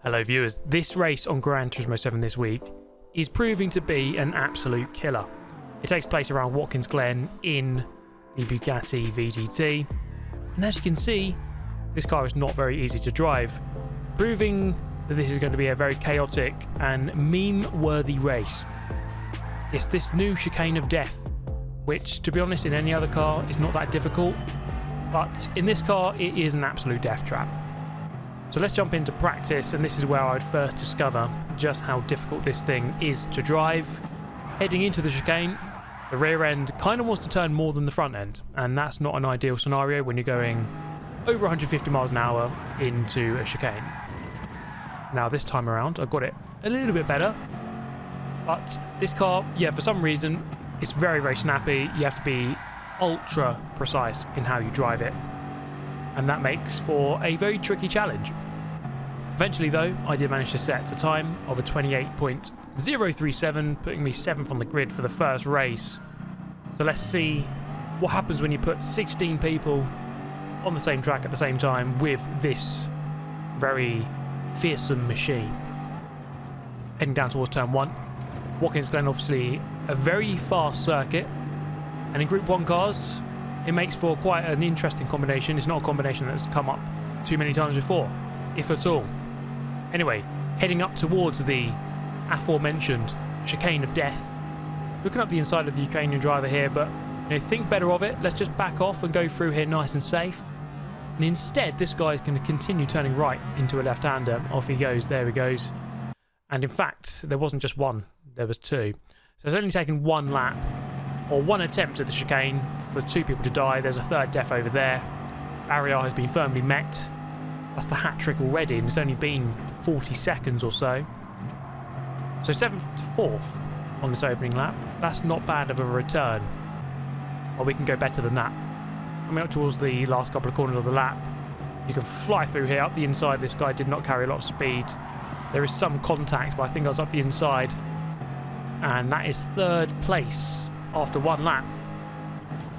Hello viewers, this race on Gran Turismo 7 this week is proving to be an absolute killer. It takes place around Watkins Glen in the Bugatti VGT, and as you can see, this car is not very easy to drive, proving that this is going to be a very chaotic and meme-worthy race. It's this new chicane of death, which to be honest in any other car is not that difficult, but in this car it is an absolute death trap. So let's jump into practice, and this is where I'd first discover just how difficult this thing is to drive. Heading into the chicane, the rear end kind of wants to turn more than the front end, and that's not an ideal scenario when you're going over 150 miles an hour into a chicane. Now this time around I got it a little bit better, but this car, yeah, for some reason it's very, very snappy. You have to be ultra precise in how you drive it, and that makes for a very tricky challenge. Eventually though, I did manage to set a time of a 28.037, putting me 7th on the grid for the first race. So let's see what happens when you put 16 people on the same track at the same time with this very fearsome machine. Heading down towards turn 1. Watkins Glen, obviously a very fast circuit, and in Group 1 cars it makes for quite an interesting combination. It's not a combination that's come up too many times before, if at all. Anyway, heading up towards the aforementioned chicane of death. Looking up the inside of the Ukrainian driver here, but think better of it. Let's just back off and go through here nice and safe. And instead, this guy is going to continue turning right into a left-hander. Off he goes. There he goes. And in fact, there wasn't just one. There was two. So it's only taken one lap, or one attempt at the chicane, for two people to die. There's a third death over there. Barrier has been firmly met. That's the hat trick already, and it's only been 40 seconds or so. So 7th to 4th on this opening lap. That's not bad of a return. Or we can go better than that. Coming up towards the last couple of corners of the lap, you can fly through here up the inside. This guy did not carry a lot of speed. There is some contact, but I think I was up the inside. And that is third place after one lap.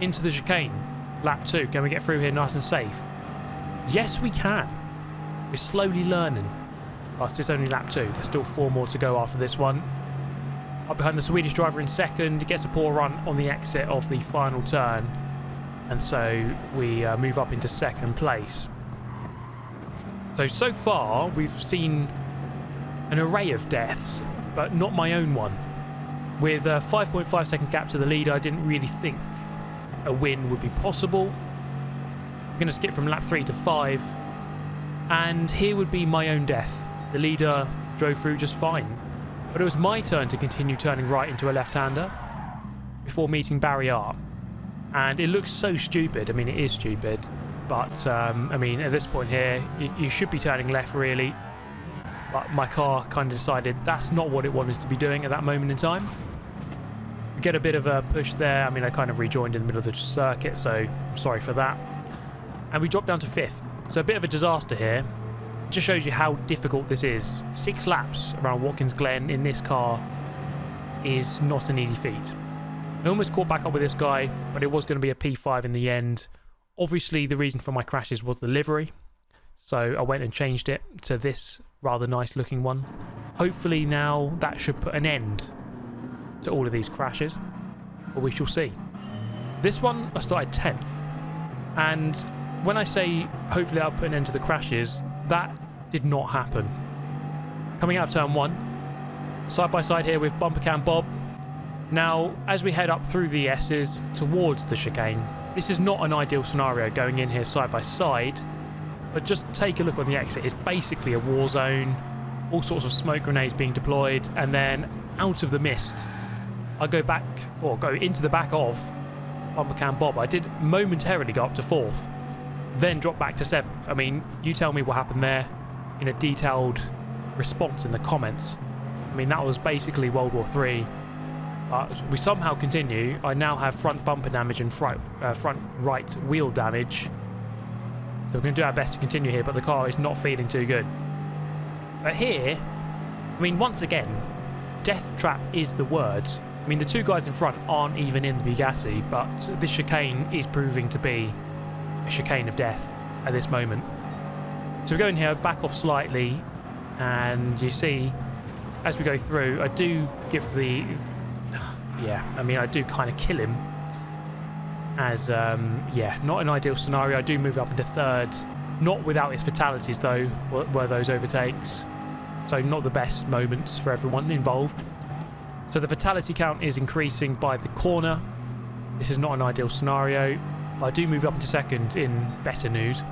Into the chicane. Lap 2. Can we get through here nice and safe? Yes, we can. We're slowly learning. But it's only lap 2. There's still 4 more to go after this one. Up behind the Swedish driver in second. He gets a poor run on the exit of the final turn. And so we move up into second place. So far, we've seen an array of deaths, but not my own one. With a 5.5 second gap to the lead, I didn't really think a win would be possible. I'm going to skip from lap 3 to 5, and here would be my own death. The leader drove through just fine, but it was my turn to continue turning right into a left-hander before meeting barrier. And it looks so stupid. I mean, it is stupid, but I mean, at this point here, you should be turning left really, but my car kind of decided that's not what it wanted to be doing at that moment in time. We get a bit of a push there. I mean, I kind of rejoined in the middle of the circuit, so I'm sorry for that. And we drop down to 5th. So a bit of a disaster here. It just shows you how difficult this is. 6 laps around Watkins Glen in this car is not an easy feat. I almost caught back up with this guy, but it was going to be a P5 in the end. Obviously, the reason for my crashes was the livery, so I went and changed it to this rather nice looking one. Hopefully now that should put an end to all of these crashes, but we shall see. This one I started 10th, and when I say hopefully I'll put an end to the crashes, that did not happen. Coming out of turn 1, side by side here with Bumper Cam Bob. Now as we head up through the S's towards the chicane, this is not an ideal scenario going in here side by side, but just take a look on the exit. It's basically a war zone, all sorts of smoke grenades being deployed, and then out of the mist I go back, or go into the back of Bumper Cam Bob. I did momentarily go up to 4th, then drop back to 7th. I mean, you tell me what happened there in a detailed response in the comments. I mean, that was basically World War III. But we somehow continue. I now have front bumper damage and front right wheel damage. So we're going to do our best to continue here, but the car is not feeling too good. But here, I mean, once again, death trap is the word. I mean, the two guys in front aren't even in the Bugatti, but this chicane is proving to be a chicane of death at this moment. So we go in here, back off slightly, And you see, as we go through, I do give the... Yeah, I mean, I do kind of kill him. As, yeah, not an ideal scenario. I do move up into third. Not without his fatalities, though, were those overtakes. So not the best moments for everyone involved. So the fatality count is increasing by the corner. This is not an ideal scenario. I do move up into second in better news.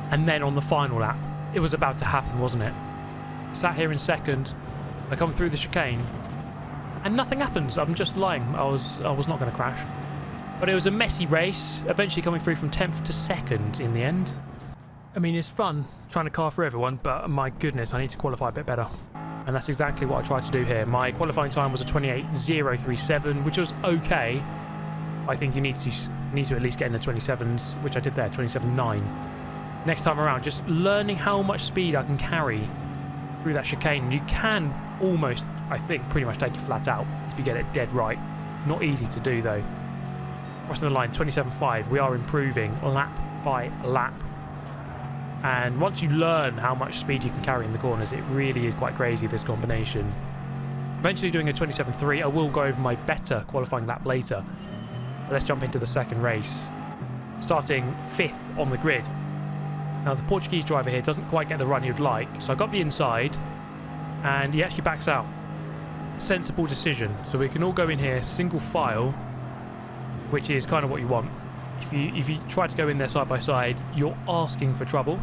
And then on the final lap, it was about to happen, wasn't it? Sat here in second. I come through the chicane. And nothing happens. I'm just lying. I was not going to crash. But it was a messy race, eventually coming through from 10th to 2nd in the end. I mean, it's fun trying to car for everyone, but my goodness, I need to qualify a bit better. And that's exactly what I tried to do here. My qualifying time was a 28.037, which was okay. I think you need to at least get in the 27s, which I did there, 27.9. Next time around, just learning how much speed I can carry through that chicane. You can almost, I think, pretty much take it flat out if you get it dead right. Not easy to do, though. Crossing the line, 27.5. We are improving lap by lap. And once you learn how much speed you can carry in the corners, it really is quite crazy, this combination. Eventually doing a 27.3. I will go over my better qualifying lap later. But let's jump into the second race. Starting 5th on the grid. Now the Portuguese driver here doesn't quite get the run you'd like. So I got the inside and he actually backs out. Sensible decision. So we can all go in here single file, which is kind of what you want. If you try to go in there side by side, you're asking for trouble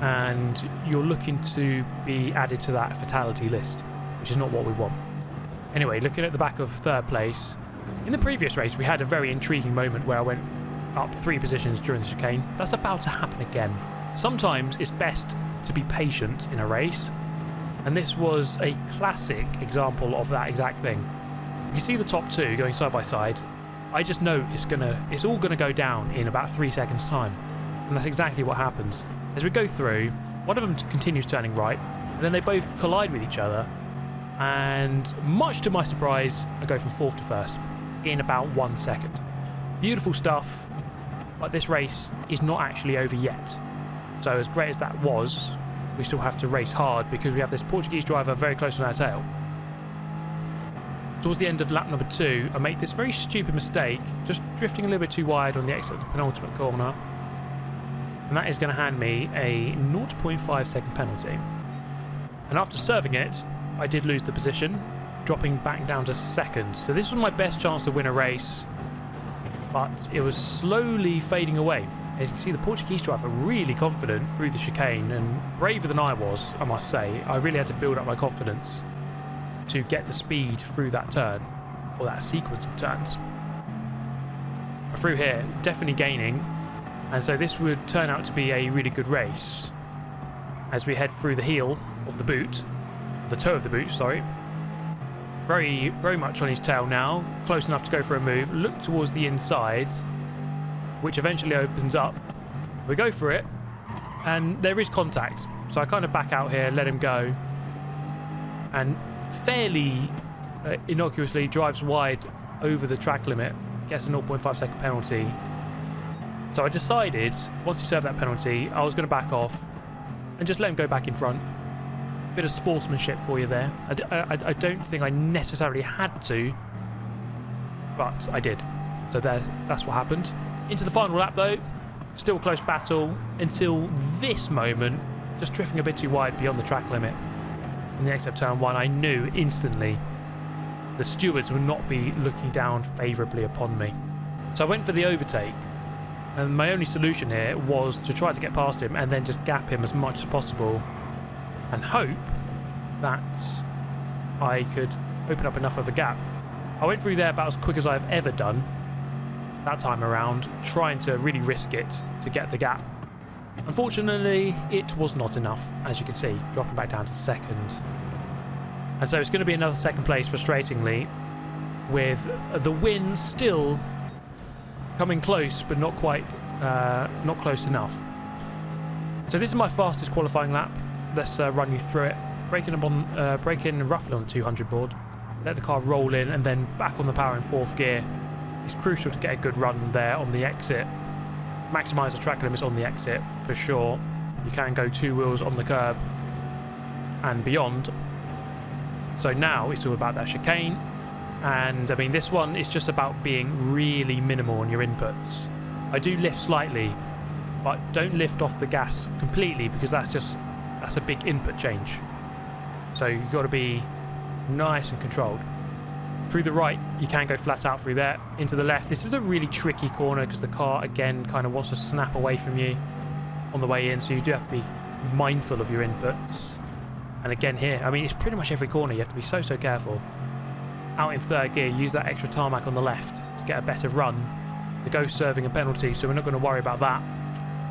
and you're looking to be added to that fatality list, which is not what we want. Anyway, looking at the back of third place, in the previous race we had a very intriguing moment where I went up 3 positions during the chicane. That's about to happen again. Sometimes it's best to be patient in a race, and this was a classic example of that exact thing. You see the top 2 going side by side. I just know it's all gonna go down in about 3 seconds time, and that's exactly what happens. As we go through, one of them continues turning right, and then they both collide with each other, and much to my surprise, I go from 4th to 1st in about 1 second. Beautiful stuff, but this race is not actually over yet. So as great as that was, we still have to race hard because we have this Portuguese driver very close on our tail. Towards the end of lap number 2, I made this very stupid mistake, just drifting a little bit too wide on the exit of the penultimate corner. And that is going to hand me a 0.5 second penalty. And after serving it, I did lose the position, dropping back down to 2nd. So this was my best chance to win a race, but it was slowly fading away. As you can see, the Portuguese driver really confident through the chicane, and braver than I was, I must say. I really had to build up my confidence to get the speed through that turn, or that sequence of turns. Through here, definitely gaining, and so this would turn out to be a really good race as we head through the heel of the boot, the toe of the boot, sorry. Very, very much on his tail now, close enough to go for a move, look towards the inside, which eventually opens up. We go for it, and there is contact, so I kind of back out here, let him go, and fairly innocuously drives wide over the track limit, gets a 0.5 second penalty. So I decided, once he served that penalty, I was going to back off and just let him go back in front. Bit of sportsmanship for you there. I don't think I necessarily had to, but I did. So that's what happened. Into the final lap though, still a close battle until this moment, just drifting a bit too wide beyond the track limit. In the exit of turn 1, I knew instantly the stewards would not be looking down favourably upon me. So I went for the overtake, and my only solution here was to try to get past him and then just gap him as much as possible and hope that I could open up enough of a gap. I went through there about as quick as I've ever done that time around, trying to really risk it to get the gap. Unfortunately, it was not enough, as you can see, dropping back down to 2nd. And so it's going to be another 2nd place, frustratingly, with the win still coming close, but not quite, not close enough. So this is my fastest qualifying lap. Let's run you through it. Braking roughly on the 200 board, let the car roll in, and then back on the power in 4th gear. It's crucial to get a good run there on the exit. Maximise the track limits on the exit for sure. You can go 2 wheels on the curb. and beyond. So now it's all about that chicane. And I mean, this one is just about being really minimal on your inputs. I do lift slightly, but don't lift off the gas completely, because that's a big input change. So you've got to be nice and controlled. Through the right, you can go flat out through there. Into the left, this is a really tricky corner because the car again kind of wants to snap away from you on the way in, so you do have to be mindful of your inputs. And again here, I mean, it's pretty much every corner you have to be so careful. Out in third gear, use that extra tarmac on the left to get a better run. The ghost serving a penalty, so we're not going to worry about that.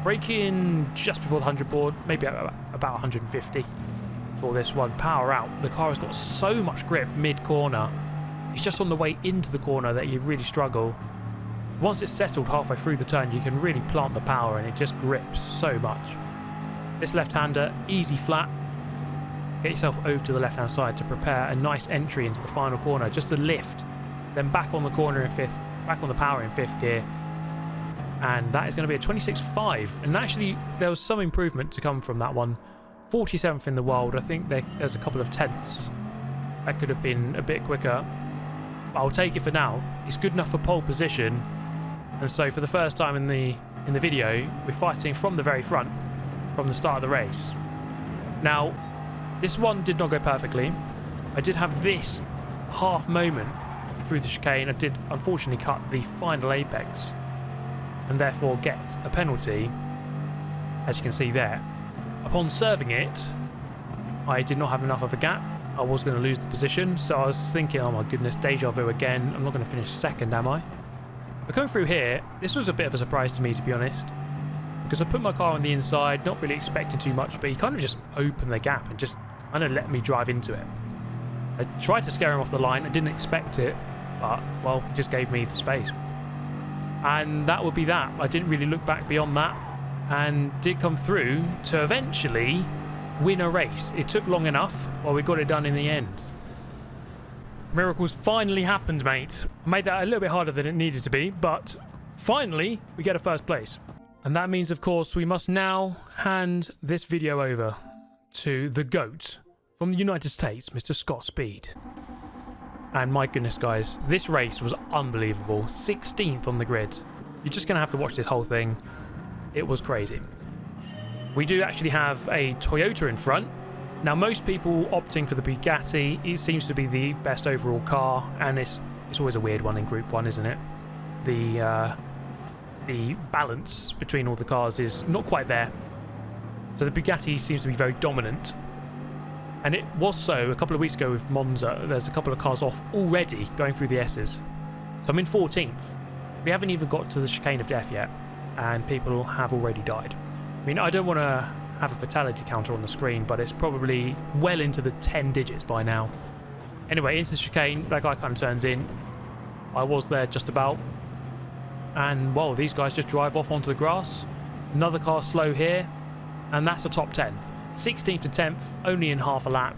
Braking just before the 100 board, maybe about 150 for this one. Power out. The car has got so much grip mid-corner. It's just on the way into the corner that you really struggle. Once it's settled halfway through the turn, you can really plant the power and it just grips so much. This left-hander, easy flat. Get yourself over to the left-hand side to prepare a nice entry into the final corner. Just a lift, then back on the corner in fifth, back on the power in fifth gear. And that is going to be a 26.5. And actually, there was some improvement to come from that one. 47th in the world. I think there's a couple of tenths. That could have been a bit quicker. But I'll take it for now. It's good enough for pole position. And so for the first time in the video, we're fighting from the very front, from the start of the race. Now, this one did not go perfectly. I did have this half moment through the chicane. I did unfortunately cut the final apex and therefore get a penalty, as you can see there. Upon serving it, I did not have enough of a gap. I was going to lose the position, so I was thinking, oh my goodness, deja vu again. I'm not going to finish second, am I? But coming through here, this was a bit of a surprise to me, to be honest, because I put my car on the inside, not really expecting too much, but he kind of just opened the gap and just kind of let me drive into it. I tried to scare him off the line. I didn't expect it, but, well, he just gave me the space. And that would be that. I didn't really look back beyond that and did come through to eventually win a race. It took long enough, but we got it done in the end. Miracles finally happened, mate. I made that a little bit harder than it needed to be, but finally we get a first place. And that means, of course, we must now hand this video over to the GOAT from the United States, Mr. Scott Speed. And my goodness, guys, this race was unbelievable. 16th on the grid. You're just going to have to watch this whole thing. It was crazy. We do actually have a Toyota in front. Now, most people opting for the Bugatti. It seems to be the best overall car, and it's always a weird one in Group 1, isn't it? The balance between all the cars is not quite there. So the Bugatti seems to be very dominant. And it was so a couple of weeks ago with Monza. There's a couple of cars off already going through the S's. So I'm in 14th. We haven't even got to the chicane of death yet, and people have already died. I mean, I don't want to have a fatality counter on the screen, but it's probably well into the 10 digits by now. Anyway, into the chicane, that guy kind of turns in. I was there just about. And, well, these guys just drive off onto the grass. Another car slow here, and that's a top 10. 16th to 10th, only in half a lap.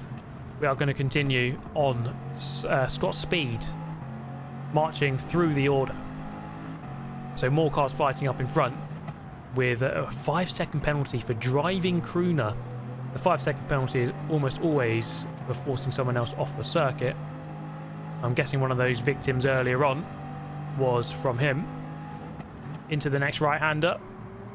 We are going to continue on Scott Speed, marching through the order. So more cars fighting up in front with a 5-second penalty for driving crooner. The 5-second penalty is almost always for forcing someone else off the circuit. I'm guessing one of those victims earlier on was from him. Into the next right-hander,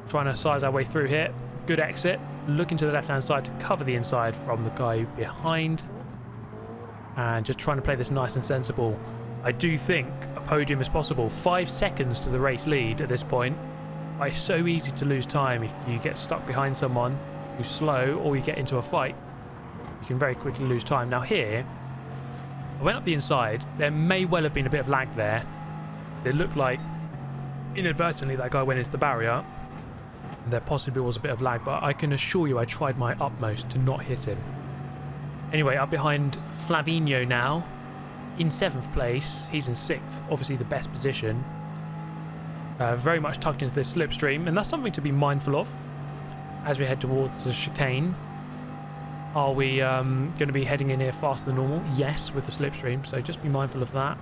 trying to size our way through here. Good exit. Looking to the left-hand side to cover the inside from the guy behind. And just trying to play this nice and sensible. I do think a podium is possible. 5 seconds to the race lead at this point. But it's so easy to lose time if you get stuck behind someone who's slow or you get into a fight. You can very quickly lose time. Now here, I went up the inside. There may well have been a bit of lag there. It looked like inadvertently that guy went into the barrier. There possibly was a bit of lag, but I can assure you I tried my utmost to not hit him. Anyway, up behind Flavino now, in 7th place. He's in 6th, obviously the best position. Very much tucked into this slipstream, and that's something to be mindful of as we head towards the chicane. Are we going to be heading in here faster than normal? Yes, with the slipstream, so just be mindful of that.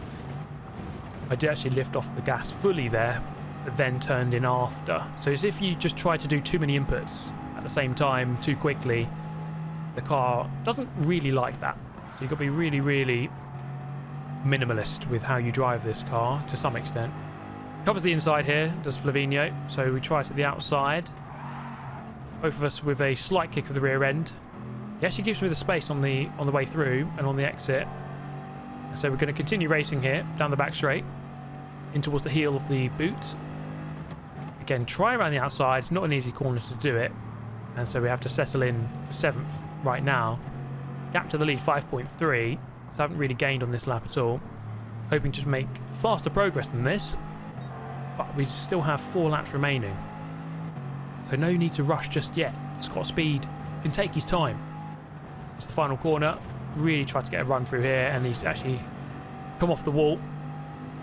I did actually lift off the gas fully there, but then turned in after. So as if you just try to do too many inputs at the same time too quickly, the car doesn't really like that. So you've got to be really, really minimalist with how you drive this car to some extent. Covers the inside here, does Flavino. So we try to the outside. Both of us with a slight kick of the rear end. He actually gives me the space on the way through and on the exit. So we're going to continue racing here down the back straight in towards the heel of the boot. Again, try around the outside. It's not an easy corner to do it, and so we have to settle in for 7th right now. Gap to the lead 5.3, so I haven't really gained on this lap at all. Hoping to make faster progress than this, but we still have 4 laps remaining, so no need to rush just yet. Scott Speed can take his time. It's the final corner. Really tried to get a run through here, and he's actually come off the wall.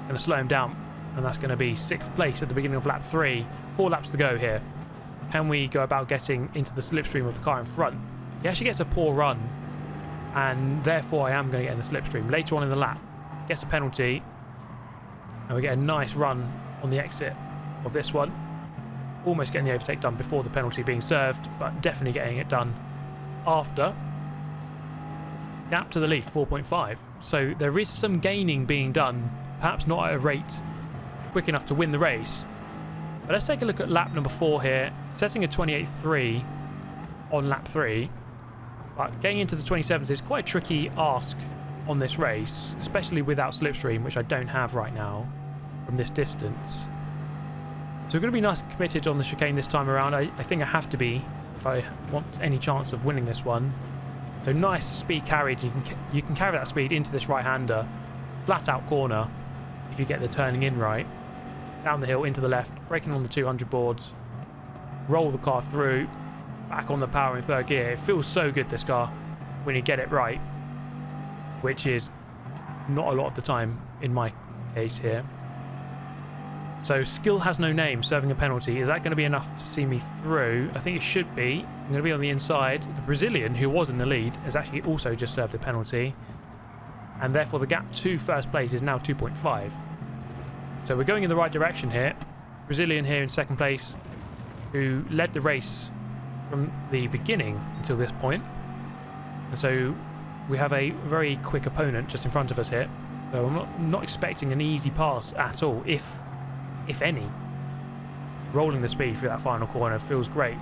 Going to slow him down, and that's going to be 6th place at the beginning of lap 3. 4 laps to go here. Can we go about getting into the slipstream of the car in front? He actually gets a poor run, and therefore I am going to get in the slipstream later on in the lap. Gets a penalty, and we get a nice run on the exit of this one. Almost getting the overtake done before the penalty being served, but definitely getting it done after. Gap to the lead 4.5, so there is some gaining being done, perhaps not at a rate quick enough to win the race. But let's take a look at lap number 4 here, setting a 28.3 on lap 3, but getting into the 27s is quite a tricky ask on this race, especially without slipstream, which I don't have right now from this distance. So we're going to be nice and committed on the chicane this time around. I think I have to be if I want any chance of winning this one. So nice speed carriage. You can carry that speed into this right-hander. Flat out corner if you get the turning in right. Down the hill into the left, braking on the 200 boards. Roll the car through. Back on the power in 3rd gear. It feels so good, this car, when you get it right, which is not a lot of the time in my case here. So skill has no name, serving a penalty. Is that going to be enough to see me through? I think it should be. I'm going to be on the inside. The Brazilian, who was in the lead, has actually also just served a penalty, and therefore the gap to 1st place is now 2.5. So we're going in the right direction here. Brazilian here in 2nd place, who led the race from the beginning until this point. And so we have a very quick opponent just in front of us here. So I'm not expecting an easy pass at all, if any. Rolling the speed through that final corner feels great.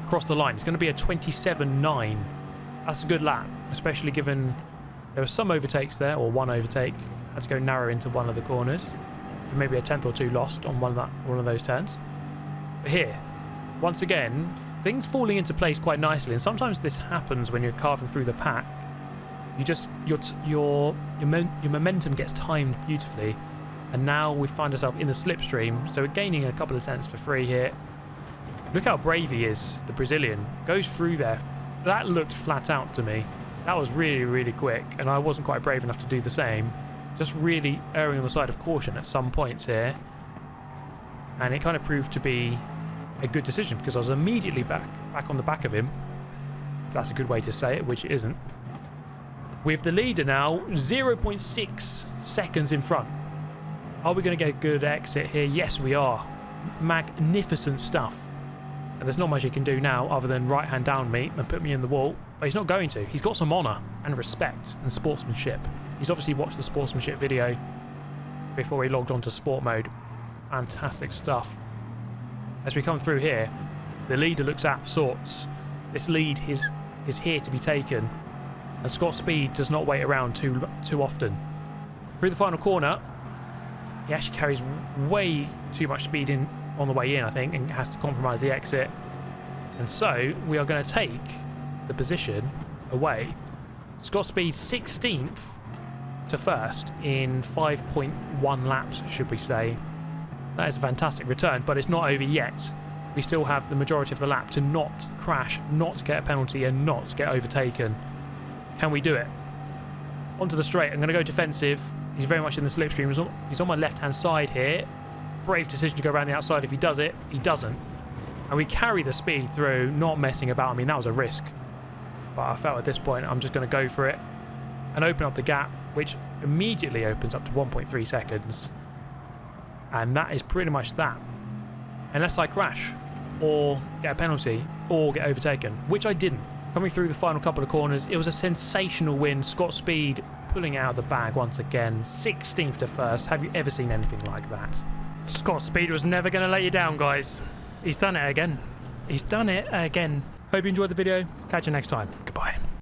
Across the line, it's going to be a 27.9. That's a good lap, especially given there were some overtakes there, or one overtake. Had to go narrow into one of the corners. Maybe a 10th or 2 lost on one of those turns. But here, once again, things falling into place quite nicely, and sometimes this happens when you're carving through the pack. Your momentum gets timed beautifully. And now we find ourselves in the slipstream, so we're gaining a couple of tenths for free here. Look how brave he is, the Brazilian. Goes through there. That looked flat out to me. That was really, really quick, and I wasn't quite brave enough to do the same. Just really erring on the side of caution at some points here. And it kind of proved to be a good decision, because I was immediately back on the back of him. If that's a good way to say it, which it isn't. With the leader now 0.6 seconds in front. Are we going to get a good exit here? Yes, we are. Magnificent stuff. And there's not much he can do now other than right-hand down me and put me in the wall. But he's not going to. He's got some honour and respect and sportsmanship. He's obviously watched the sportsmanship video before he logged on to sport mode. Fantastic stuff. As we come through here, the leader looks out of sorts. This lead is here to be taken. And Scott Speed does not wait around too often. Through the final corner, he actually carries way too much speed in on the way in, I think, and has to compromise the exit. And so we are going to take the position away. Scott Speed 16th to 1st in 5.1 laps, should we say. That is a fantastic return, but it's not over yet. We still have the majority of the lap to not crash, not get a penalty, and not get overtaken. Can we do it? Onto the straight. I'm going to go defensive. He's very much in the slipstream. He's on my left-hand side here. Brave decision to go around the outside. If he does it, he doesn't. And we carry the speed through, not messing about. I mean, that was a risk. But I felt at this point I'm just going to go for it and open up the gap, which immediately opens up to 1.3 seconds. And that is pretty much that. Unless I crash or get a penalty or get overtaken, which I didn't. Coming through the final couple of corners, it was a sensational win. Scott Speed pulling out of the bag once again. 16th to first. Have you ever seen anything like that? Scott Speed was never going to let you down, guys. He's done it again. He's done it again. Hope you enjoyed the video. Catch you next time. Goodbye.